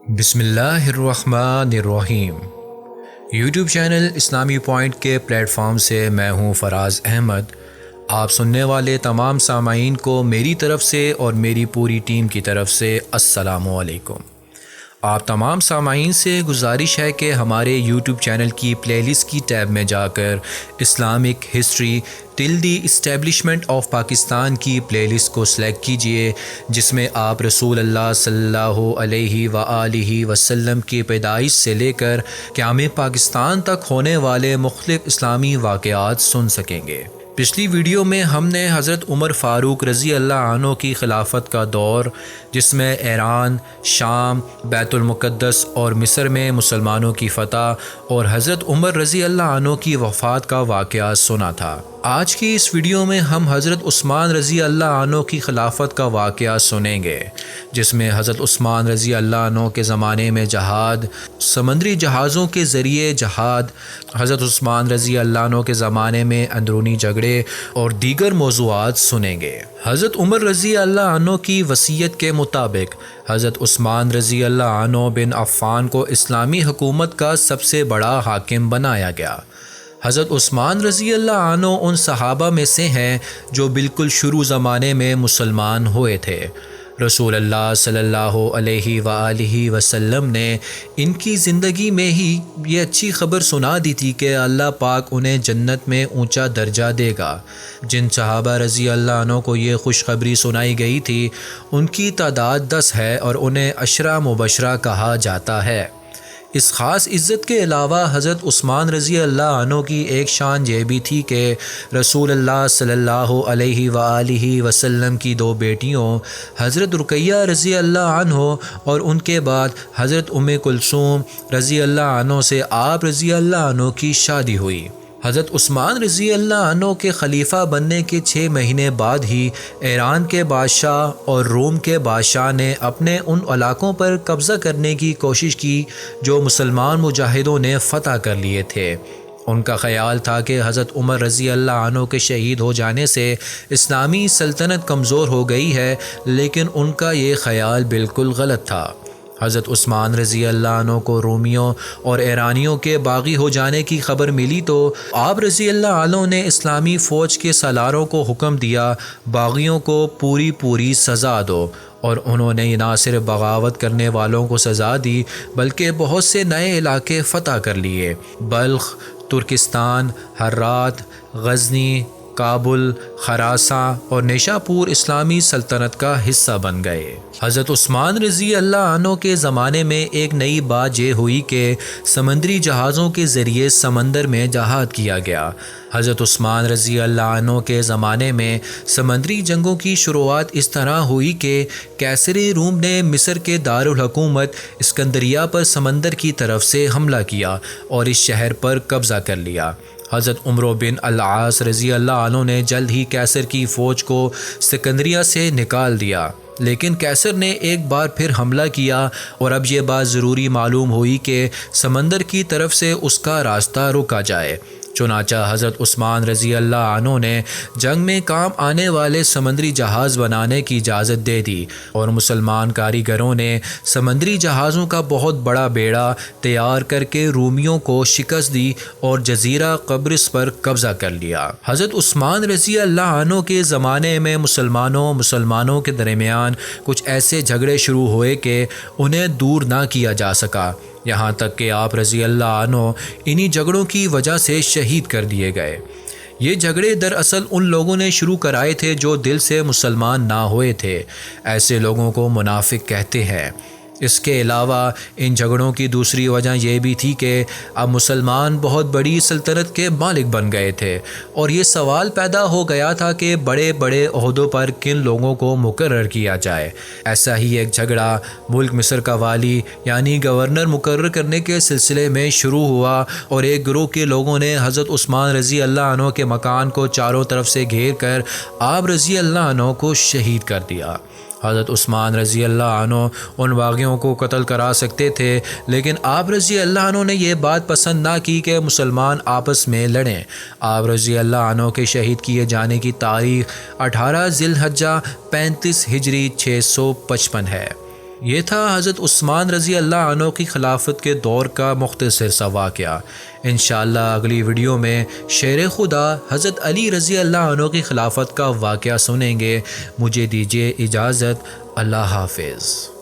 بسم اللہ الرحمن الرحیم۔ یوٹیوب چینل اسلامی پوائنٹ کے پلیٹ فارم سے میں ہوں فراز احمد۔ آپ سننے والے تمام سامعین کو میری طرف سے اور میری پوری ٹیم کی طرف سے السلام علیکم۔ آپ تمام سامعین سے گزارش ہے کہ ہمارے یوٹیوب چینل کی پلے لسٹ کی ٹیب میں جا کر Islamic history till the establishment of Pakistan کی پلے لسٹ کو سلیکٹ کیجئے، جس میں آپ رسول اللہ صلی اللہ علیہ وآلہ وسلم کی پیدائش سے لے کر قیام پاکستان تک ہونے والے مختلف اسلامی واقعات سن سکیں گے۔ پچھلی ویڈیو میں ہم نے حضرت عمر فاروق رضی اللہ عنہ کی خلافت کا دور، جس میں ایران، شام، بیت المقدس اور مصر میں مسلمانوں کی فتح اور حضرت عمر رضی اللہ عنہ کی وفات کا واقعہ سنا تھا۔ آج کی اس ویڈیو میں ہم حضرت عثمان رضی اللہ عنہ کی خلافت کا واقعہ سنیں گے، جس میں حضرت عثمان رضی اللہ عنہ کے زمانے میں جہاد، سمندری جہازوں کے ذریعے جہاد، حضرت عثمان رضی اللہ عنہ کے زمانے میں اندرونی جھگڑے اور دیگر موضوعات سنیں گے۔ حضرت عمر رضی اللہ عنہ کی وصیت کے مطابق حضرت عثمان رضی اللہ عنہ بن عفان کو اسلامی حکومت کا سب سے بڑا حاکم بنایا گیا۔ حضرت عثمان رضی اللہ عنہ ان صحابہ میں سے ہیں جو بالکل شروع زمانے میں مسلمان ہوئے تھے۔ رسول اللہ صلی اللہ علیہ وآلہ وسلم نے ان کی زندگی میں ہی یہ اچھی خبر سنا دی تھی کہ اللہ پاک انہیں جنت میں اونچا درجہ دے گا۔ جن صحابہ رضی اللہ عنہ کو یہ خوشخبری سنائی گئی تھی، ان کی تعداد 10 ہے اور انہیں عشرہ مبشرہ کہا جاتا ہے۔ اس خاص عزت کے علاوہ حضرت عثمان رضی اللہ عنہ کی ایک شان یہ بھی تھی کہ رسول اللہ صلی اللہ علیہ وآلہ وسلم کی 2 بیٹیوں حضرت رقیہ رضی اللہ عنہ اور ان کے بعد حضرت ام کلثوم رضی اللہ عنہ سے آپ رضی اللہ عنہ کی شادی ہوئی۔ حضرت عثمان رضی اللہ عنہ کے خلیفہ بننے کے 6 مہینے بعد ہی ایران کے بادشاہ اور روم کے بادشاہ نے اپنے ان علاقوں پر قبضہ کرنے کی کوشش کی جو مسلمان مجاہدوں نے فتح کر لیے تھے۔ ان کا خیال تھا کہ حضرت عمر رضی اللہ عنہ کے شہید ہو جانے سے اسلامی سلطنت کمزور ہو گئی ہے، لیکن ان کا یہ خیال بالکل غلط تھا۔ حضرت عثمان رضی اللہ عنہ کو رومیوں اور ایرانیوں کے باغی ہو جانے کی خبر ملی تو آپ رضی اللہ عنہ نے اسلامی فوج کے سالاروں کو حکم دیا، باغیوں کو پوری سزا دو، اور انہوں نے نہ صرف بغاوت کرنے والوں کو سزا دی بلکہ بہت سے نئے علاقے فتح کر لیے۔ بلخ، ترکستان، ہرات، غزنی، کابل، خراساں اور نیشاپور اسلامی سلطنت کا حصہ بن گئے۔ حضرت عثمان رضی اللہ عنہ کے زمانے میں ایک نئی بات یہ ہوئی کہ سمندری جہازوں کے ذریعے سمندر میں جہاد کیا گیا۔ حضرت عثمان رضی اللہ عنہ کے زمانے میں سمندری جنگوں کی شروعات اس طرح ہوئی کہ قیصر روم نے مصر کے دارالحکومت اسکندریہ پر سمندر کی طرف سے حملہ کیا اور اس شہر پر قبضہ کر لیا۔ حضرت عمرو بن العاص رضی اللہ عنہ نے جلد ہی قیصر کی فوج کو سکندریہ سے نکال دیا، لیکن قیصر نے ایک بار پھر حملہ کیا اور اب یہ بات ضروری معلوم ہوئی کہ سمندر کی طرف سے اس کا راستہ روکا جائے۔ چنانچہ حضرت عثمان رضی اللہ عنہ نے جنگ میں کام آنے والے سمندری جہاز بنانے کی اجازت دے دی اور مسلمان کاریگروں نے سمندری جہازوں کا بہت بڑا بیڑا تیار کر کے رومیوں کو شکست دی اور جزیرہ قبرص پر قبضہ کر لیا۔ حضرت عثمان رضی اللہ عنہ کے زمانے میں مسلمانوں کے درمیان کچھ ایسے جھگڑے شروع ہوئے کہ انہیں دور نہ کیا جا سکا، یہاں تک کہ آپ رضی اللہ عنہ انہی جھگڑوں کی وجہ سے شہید کر دیے گئے۔ یہ جھگڑے دراصل ان لوگوں نے شروع کرائے تھے جو دل سے مسلمان نہ ہوئے تھے۔ ایسے لوگوں کو منافق کہتے ہیں۔ اس کے علاوہ ان جھگڑوں کی دوسری وجہ یہ بھی تھی کہ اب مسلمان بہت بڑی سلطنت کے مالک بن گئے تھے اور یہ سوال پیدا ہو گیا تھا کہ بڑے عہدوں پر کن لوگوں کو مقرر کیا جائے۔ ایسا ہی ایک جھگڑا ملک مصر کا والی یعنی گورنر مقرر کرنے کے سلسلے میں شروع ہوا اور ایک گروہ کے لوگوں نے حضرت عثمان رضی اللہ عنہ کے مکان کو چاروں طرف سے گھیر کر آپ رضی اللہ عنہ کو شہید کر دیا۔ حضرت عثمان رضی اللہ عنہ ان باغیوں کو قتل کرا سکتے تھے، لیکن آپ رضی اللہ عنہ نے یہ بات پسند نہ کی کہ مسلمان آپس میں لڑیں۔ آپ رضی اللہ عنہ کے شہید کیے جانے کی تاریخ 18 ذی الحجہ 35 ہجری 655 ہے۔ یہ تھا حضرت عثمان رضی اللہ عنہ کی خلافت کے دور کا مختصر سا واقعہ۔ انشاءاللہ اگلی ویڈیو میں شیر خدا حضرت علی رضی اللہ عنہ کی خلافت کا واقعہ سنیں گے۔ مجھے دیجیے اجازت، اللہ حافظ۔